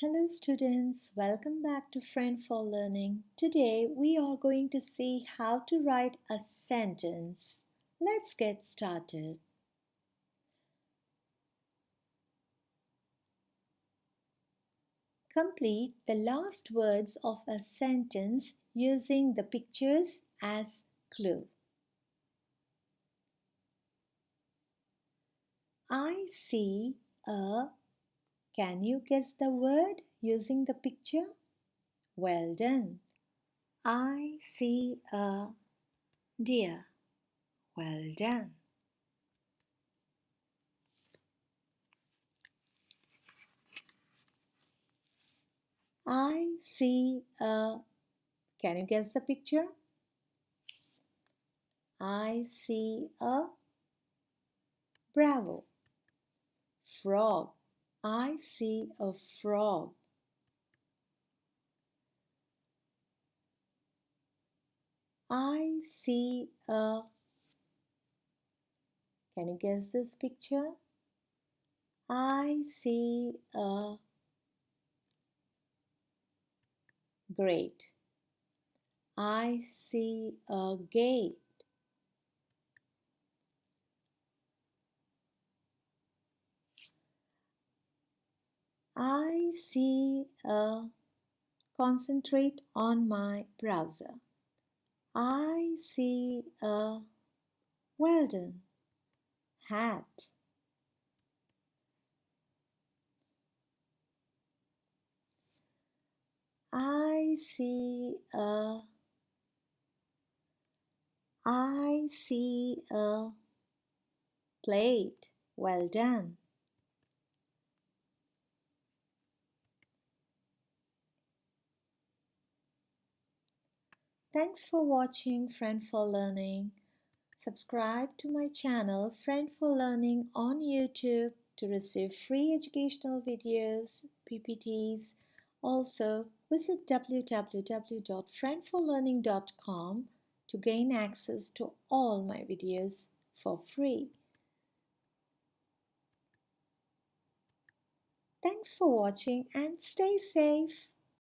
Hello students, welcome back to Friend for Learning. Today we are going to see how to write a sentence. Let's get started. Complete the last words of a sentence using the pictures as clue. I see a. Can you guess the word using the picture? Well done. I see a deer. Well done. I see a. Can you guess the picture? I see a. Bravo. Frog. I see a frog. I see a. Can you guess this picture? I see a. Great. I see a gate. I see a. Concentrate on my browser. I see a. Well done. Hat. I see a. I see a. Plate. Well done. Thanks for watching Friend for Learning. Subscribe to my channel Friend for Learning on YouTube to receive free educational videos, PPTs. Also, visit www.friendforlearning.com to gain access to all my videos for free. Thanks for watching and stay safe.